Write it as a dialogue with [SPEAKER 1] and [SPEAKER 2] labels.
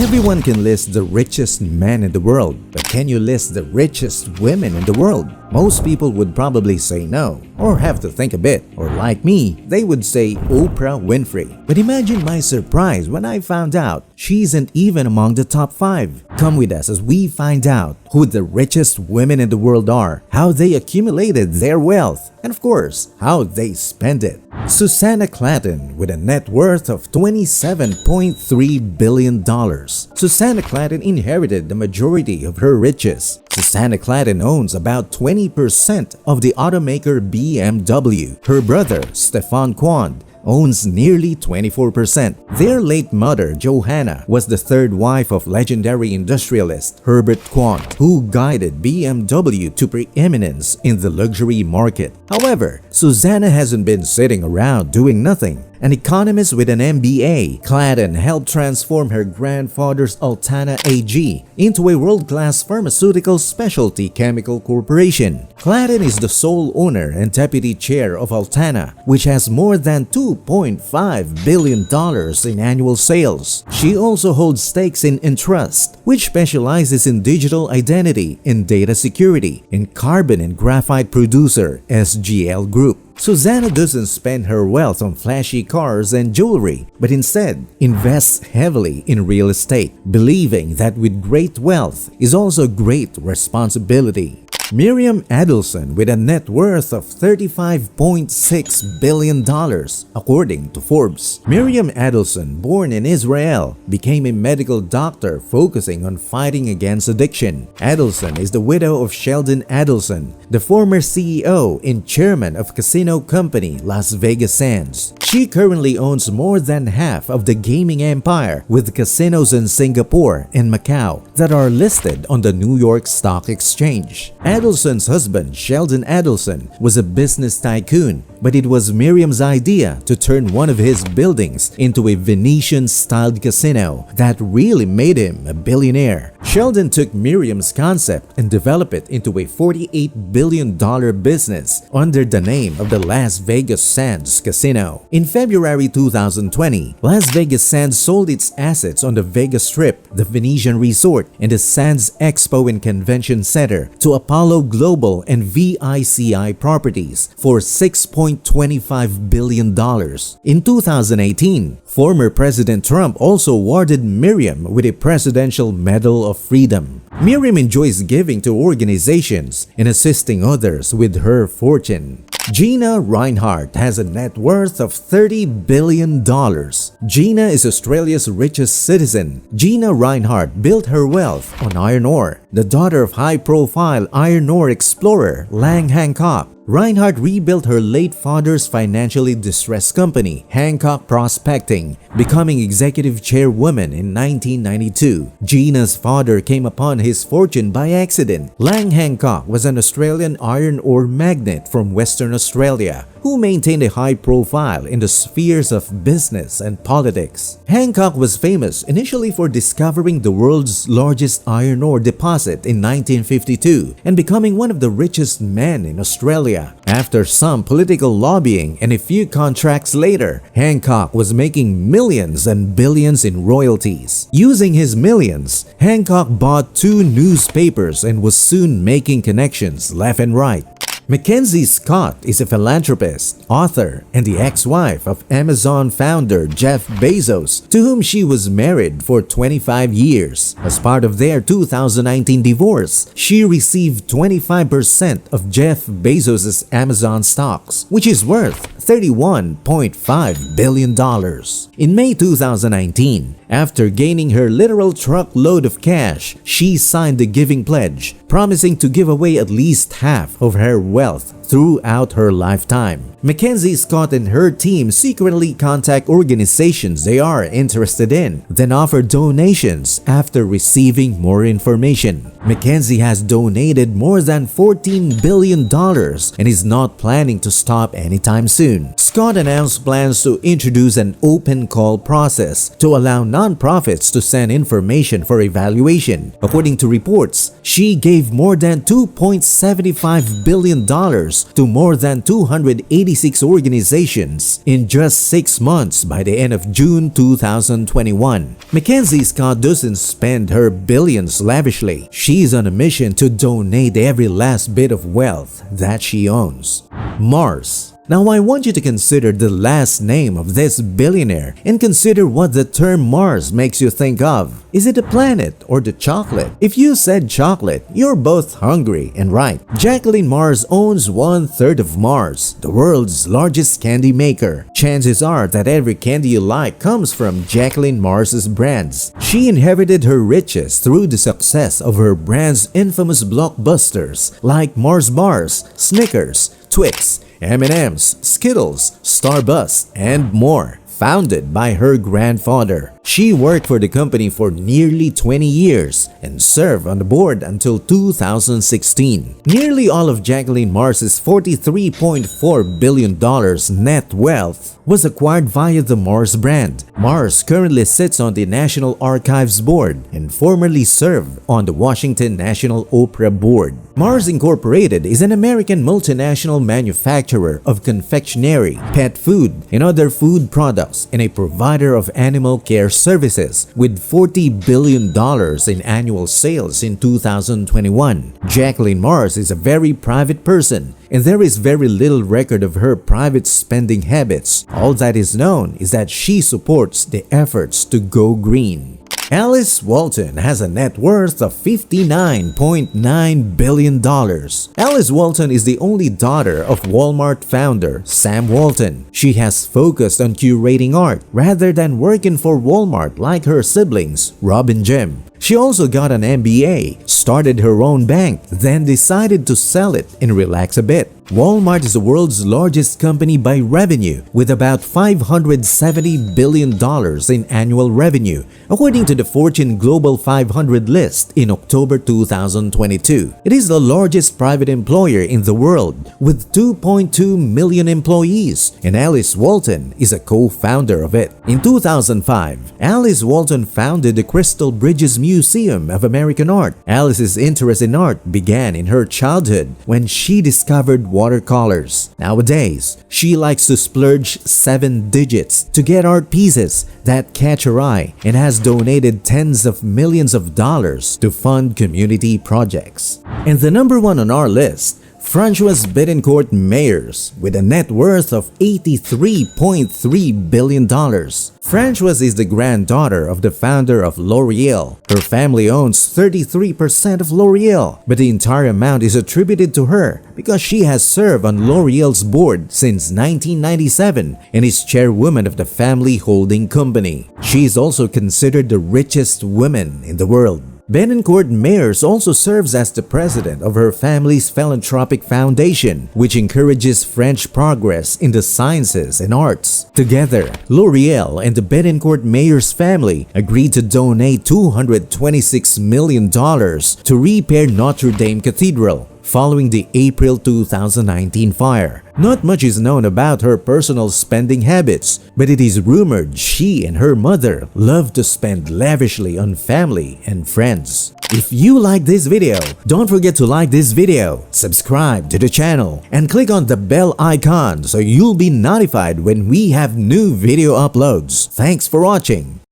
[SPEAKER 1] Everyone can list the richest men in the world, but can you list the richest women in the world? Most people would probably say no, or have to think a bit, or like me, they would say Oprah Winfrey. But imagine my surprise when I found out she isn't even among the top 5. Come with us as we find out who the richest women in the world are, how they accumulated their wealth, and of course, how they spend it. Susanna Clatton with a net worth of $27.3 billion. Susanna Clatton inherited the majority of her riches. Susanna Clatton owns about 20% of the automaker BMW. Her brother, Stefan Quandt, owns nearly 24%. Their late mother, Johanna, was the third wife of legendary industrialist Herbert Quandt, who guided BMW to preeminence in the luxury market. However, Susanna hasn't been sitting around doing nothing. An economist with an MBA, Clatton helped transform her grandfather's Altana AG into a world-class pharmaceutical specialty chemical corporation. Clatton is the sole owner and deputy chair of Altana, which has more than $2.5 billion in annual sales. She also holds stakes in Entrust, which specializes in digital identity and data security, and carbon and graphite producer SGL Group. Susanna doesn't spend her wealth on flashy cars and jewelry, but instead invests heavily in real estate, believing that with great wealth is also great responsibility. Miriam Adelson with a net worth of $35.6 billion, according to Forbes. Miriam Adelson, born in Israel, became a medical doctor focusing on fighting against addiction. Adelson is the widow of Sheldon Adelson, the former CEO and chairman of casino company Las Vegas Sands. She currently owns more than half of the gaming empire with casinos in Singapore and Macau that are listed on the New York Stock Exchange. Adelson's husband, Sheldon Adelson, was a business tycoon, but it was Miriam's idea to turn one of his buildings into a Venetian-styled casino that really made him a billionaire. Sheldon took Miriam's concept and developed it into a $48 billion business under the name of the Las Vegas Sands Casino. In February 2020, Las Vegas Sands sold its assets on the Vegas Strip, the Venetian Resort, and the Sands Expo and Convention Center to Apollo Global and VICI Properties for $6.25 billion. In 2018, former President Trump also awarded Miriam with a Presidential Medal of Freedom. Miriam enjoys giving to organizations and assisting others with her fortune. Gina Rinehart has a net worth of $30 billion. Gina is Australia's richest citizen. Gina Rinehart built her wealth on iron ore. The daughter of high-profile iron ore explorer Lang Hancock, Rinehart rebuilt her late father's financially distressed company, Hancock Prospecting, becoming executive chairwoman in 1992. Gina's father came upon his fortune by accident. Lang Hancock was an Australian iron ore magnate from Western Australia who maintained a high profile in the spheres of business and politics. Hancock was famous initially for discovering the world's largest iron ore deposit in 1952 and becoming one of the richest men in Australia. After some political lobbying and a few contracts later, Hancock was making millions and billions in royalties. Using his millions, Hancock bought 2 newspapers and was soon making connections left and right. Mackenzie Scott is a philanthropist, author, and the ex-wife of Amazon founder Jeff Bezos, to whom she was married for 25 years. As part of their 2019 divorce, she received 25% of Jeff Bezos' Amazon stocks, which is worth $31.5 billion. In May 2019, after gaining her literal truckload of cash, she signed the Giving Pledge, promising to give away at least half of her wealth throughout her lifetime. Mackenzie Scott and her team secretly contact organizations they are interested in, then offer donations after receiving more information. Mackenzie has donated more than $14 billion and is not planning to stop anytime soon. Scott announced plans to introduce an open call process to allow nonprofits to send information for evaluation. According to reports, she gave more than $2.75 billion to more than 280 36 organizations in just 6 months by the end of June 2021. Mackenzie Scott doesn't spend her billions lavishly. She's on a mission to donate every last bit of wealth that she owns. Mars. Now I want you to consider the last name of this billionaire and consider what the term Mars makes you think of. Is it a planet or the chocolate? If you said chocolate, you're both hungry and right. Jacqueline Mars owns 1/3 of Mars, the world's largest candy maker. Chances are that every candy you like comes from Jacqueline Mars's brands. She inherited her riches through the success of her brand's infamous blockbusters like Mars Bars, Snickers, Twix, M&M's, Skittles, Starburst, and more. Founded by her grandfather. She worked for the company for nearly 20 years and served on the board until 2016. Nearly all of Jacqueline Mars's $43.4 billion net wealth was acquired via the Mars brand. Mars currently sits on the National Archives Board and formerly served on the Washington National Opera Board. Mars Incorporated is an American multinational manufacturer of confectionery, pet food, and other food products and a provider of animal care services with $40 billion in annual sales in 2021. Jacqueline Mars is a very private person and there is very little record of her private spending habits. All that is known is that she supports the efforts to go green. Alice Walton has a net worth of $59.9 billion. Alice Walton is the only daughter of Walmart founder Sam Walton. She has focused on curating art rather than working for Walmart like her siblings, Rob and Jim. She also got an MBA, started her own bank, then decided to sell it and relax a bit. Walmart is the world's largest company by revenue with about $570 billion in annual revenue, according to the Fortune Global 500 list in October 2022. It is the largest private employer in the world with 2.2 million employees, and Alice Walton is a co-founder of it. In 2005, Alice Walton founded the Crystal Bridges Museum of American Art. Alice's interest in art began in her childhood when she discovered watercolors. Nowadays, she likes to splurge 7 digits to get art pieces that catch her eye and has donated tens of millions of dollars to fund community projects. And the number one on our list, Francoise Bettencourt Meyers with a net worth of $83.3 billion. Francoise is the granddaughter of the founder of L'Oreal. Her family owns 33% of L'Oreal, but the entire amount is attributed to her because she has served on L'Oreal's board since 1997 and is chairwoman of the family holding company. She is also considered the richest woman in the world. Bettencourt Meyers also serves as the president of her family's philanthropic foundation, which encourages French progress in the sciences and arts. Together, L'Oreal and the Bettencourt Meyers family agreed to donate $226 million to repair Notre Dame Cathedral following the April 2019 fire. Not much is known about her personal spending habits, but it is rumored she and her mother love to spend lavishly on family and friends. If you like this video, don't forget to like this video, subscribe to the channel, and click on the bell icon so you'll be notified when we have new video uploads. Thanks for watching.